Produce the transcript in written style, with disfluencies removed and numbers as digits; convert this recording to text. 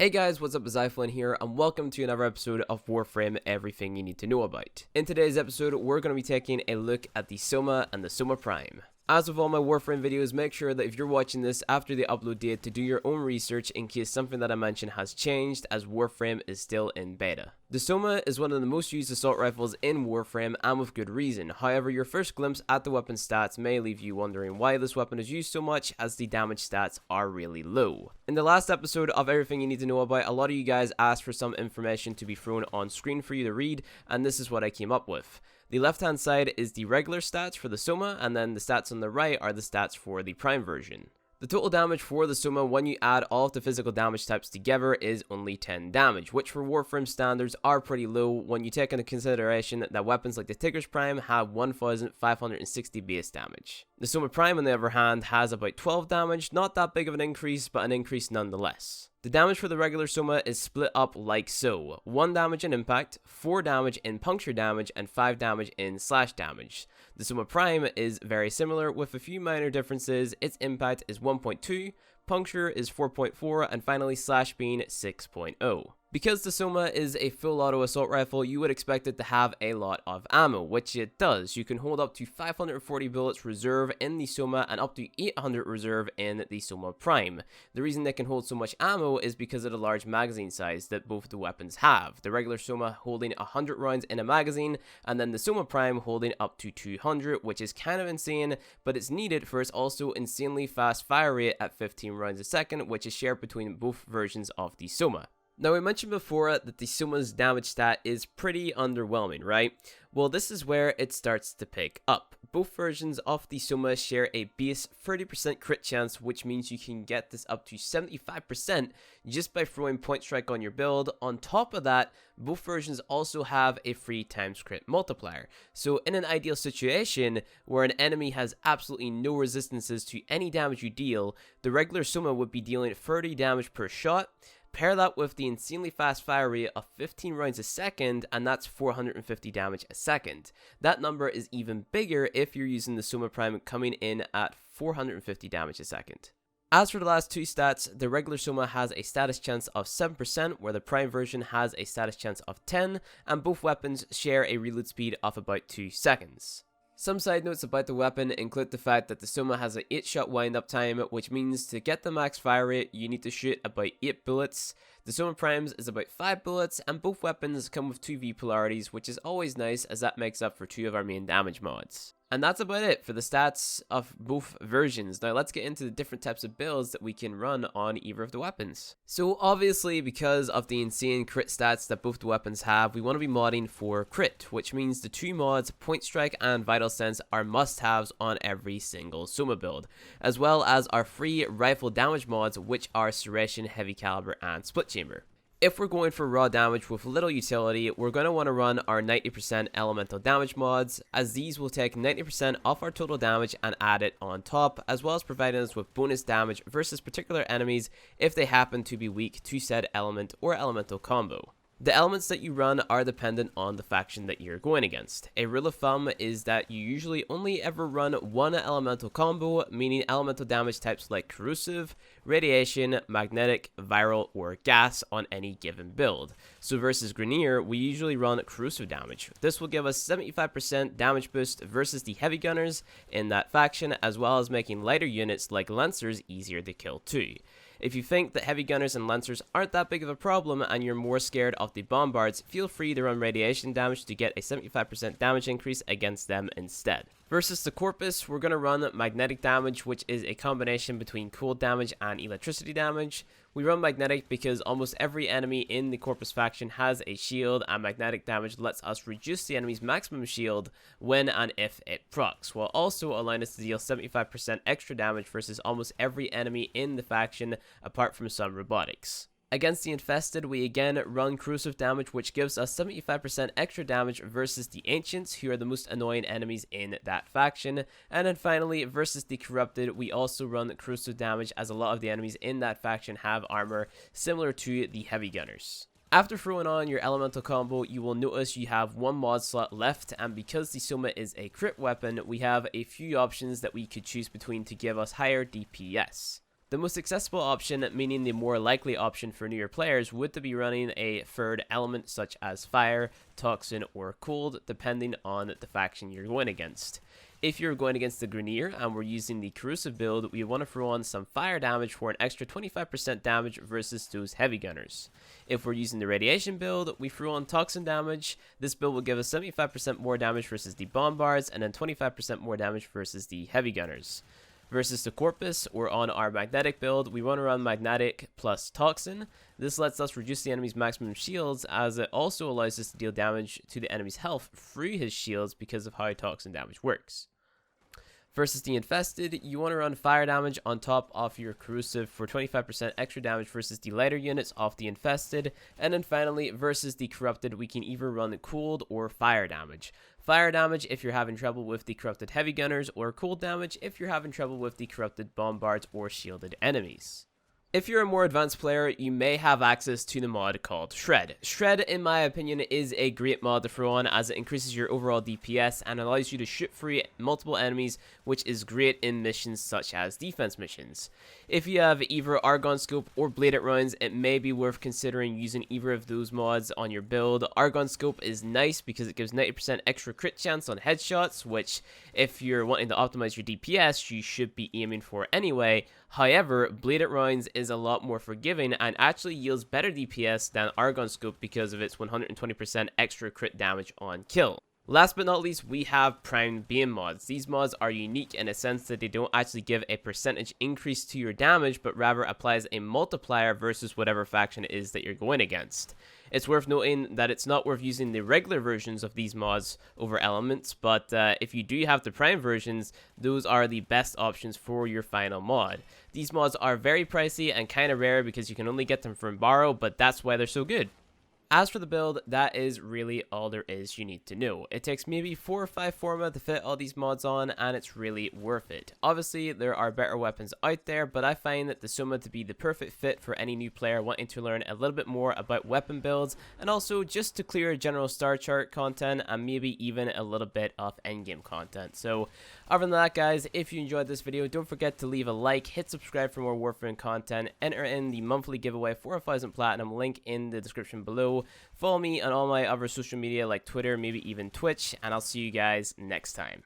Hey guys, what's up? It's iFlynn here, and welcome to another episode of Warframe, everything you need to know about. In today's episode, we're going to be taking a look at the Soma and the Soma Prime. As with all my Warframe videos, make sure that if you're watching this after the upload date to do your own research in case something that I mentioned has changed, as Warframe is still in beta. The Soma is one of the most used assault rifles in Warframe, and with good reason. However, your first glimpse at the weapon stats may leave you wondering why this weapon is used so much, as the damage stats are really low. In the last episode of Everything You Need to Know About, a lot of you guys asked for some information to be thrown on screen for you to read, and this is what I came up with. The left hand side is the regular stats for the Soma, and then the stats on the right are the stats for the Prime version. The total damage for the Soma when you add all of the physical damage types together is only 10 damage, which for Warframe standards are pretty low when you take into consideration that weapons like the Tigris Prime have 1560 base damage. The Soma Prime on the other hand has about 12 damage, not that big of an increase, but an increase nonetheless. The damage for the regular Soma is split up like so: 1 damage in impact, 4 damage in puncture damage, and 5 damage in slash damage. The Soma Prime is very similar with a few minor differences. Its impact is 1.2, puncture is 4.4, and finally slash being 6.0. Because the Soma is a full auto assault rifle, you would expect it to have a lot of ammo, which it does. You can hold up to 540 bullets reserve in the Soma and up to 800 reserve in the Soma Prime. The reason they can hold so much ammo is because of the large magazine size that both the weapons have. The regular Soma holding 100 rounds in a magazine, and then the Soma Prime holding up to 200, which is kind of insane, but it's needed for its also insanely fast fire rate at 15 rounds a second, which is shared between both versions of the Soma. Now, we mentioned before that the Soma's damage stat is pretty underwhelming, right? Well, this is where it starts to pick up. Both versions of the Soma share a base 30% crit chance, which means you can get this up to 75% just by throwing Point Strike on your build. On top of that, both versions also have a 3 times crit multiplier. So in an ideal situation where an enemy has absolutely no resistances to any damage you deal, the regular Soma would be dealing 30 damage per shot. Pair that with the insanely fast fire rate of 15 rounds a second, and that's 450 damage a second. That number is even bigger if you're using the Soma Prime coming in at 450 damage a second. As for the last two stats, the regular Soma has a status chance of 7%, where the Prime version has a status chance of 10, and both weapons share a reload speed of about 2 seconds. Some side notes about the weapon include the fact that the Soma has an 8-shot wind-up time, which means to get the max fire rate, you need to shoot about 8 bullets. The Soma Primes is about 5 bullets, and both weapons come with 2V polarities, which is always nice as that makes up for 2 of our main damage mods. And that's about it for the stats of both versions. Now let's get into the different types of builds that we can run on either of the weapons. So obviously, because of the insane crit stats that both the weapons have, we want to be modding for crit, which means the 2 mods, Point Strike and Vital Sense, are must-haves on every single Soma build, as well as our 3 rifle damage mods, which are Serration, Heavy Caliber, and Split Chamber. If we're going for raw damage with little utility, we're going to want to run our 90% elemental damage mods, as these will take 90% off our total damage and add it on top, as well as providing us with bonus damage versus particular enemies if they happen to be weak to said element or elemental combo. The elements that you run are dependent on the faction that you're going against. A rule of thumb is that you usually only ever run one elemental combo, meaning elemental damage types like corrosive, radiation, magnetic, viral, or gas on any given build. So versus Grenier, we usually run corrosive damage. This will give us 75% damage boost versus the heavy gunners in that faction, as well as making lighter units like lancers easier to kill too. If you think that heavy gunners and lancers aren't that big of a problem and you're more scared of the bombards, feel free to run radiation damage to get a 75% damage increase against them instead. Versus the Corpus, we're going to run magnetic damage, which is a combination between cold damage and electricity damage. We run magnetic because almost every enemy in the Corpus faction has a shield, and magnetic damage lets us reduce the enemy's maximum shield when and if it procs, while also allowing us to deal 75% extra damage versus almost every enemy in the faction apart from some robotics. Against the Infested, we again run corrosive damage, which gives us 75% extra damage versus the Ancients, who are the most annoying enemies in that faction. And then finally, versus the Corrupted, we also run corrosive damage, as a lot of the enemies in that faction have armor similar to the Heavy Gunners. After throwing on your elemental combo, you will notice you have 1 mod slot left, and because the Soma is a crit weapon, we have a few options that we could choose between to give us higher DPS. The most accessible option, meaning the more likely option for newer players, would be running a third element such as fire, toxin, or cold, depending on the faction you're going against. If you're going against the Grenier and we're using the corrosive build, we want to throw on some fire damage for an extra 25% damage versus those heavy gunners. If we're using the radiation build, we throw on toxin damage. This build will give us 75% more damage versus the bombards and then 25% more damage versus the heavy gunners. Versus the Corpus, or on our magnetic build, we want to run magnetic plus toxin. This lets us reduce the enemy's maximum shields, as it also allows us to deal damage to the enemy's health through his shields because of how toxin damage works. Versus the Infested, you want to run fire damage on top of your corrosive for 25% extra damage versus the lighter units of the Infested. And then finally, versus the Corrupted, we can either run cold or fire damage. Fire damage if you're having trouble with the Corrupted heavy gunners, or cold damage if you're having trouble with the Corrupted bombards or shielded enemies. If you're a more advanced player, you may have access to the mod called Shred. Shred, in my opinion, is a great mod to throw on, as it increases your overall DPS and allows you to shoot free multiple enemies, which is great in missions such as defense missions. If you have either Argon Scope or Bladed Rounds, it may be worth considering using either of those mods on your build. Argon Scope is nice because it gives 90% extra crit chance on headshots, which if you're wanting to optimize your DPS, you should be aiming for anyway. However, Bladed Rounds is a lot more forgiving and actually yields better DPS than Argon Scope because of its 120% extra crit damage on kill. Last but not least, we have primed beam mods. These mods are unique in a sense that they don't actually give a percentage increase to your damage, but rather applies a multiplier versus whatever faction it is that you're going against. It's worth noting that it's not worth using the regular versions of these mods over elements, but if you do have the prime versions, those are the best options for your final mod. These mods are very pricey and kind of rare because you can only get them from borrow, but that's why they're so good. As for the build, that is really all there is you need to know. It takes maybe 4 or 5 forma to fit all these mods on, and it's really worth it. Obviously, there are better weapons out there, but I find that the Soma to be the perfect fit for any new player wanting to learn a little bit more about weapon builds, and also just to clear general star chart content, and maybe even a little bit of endgame content. So, other than that, guys, if you enjoyed this video, don't forget to leave a like, hit subscribe for more Warframe content, enter in the monthly giveaway for 1,000 Platinum, link in the description below. Follow me on all my other social media like Twitter, maybe even Twitch, and I'll see you guys next time.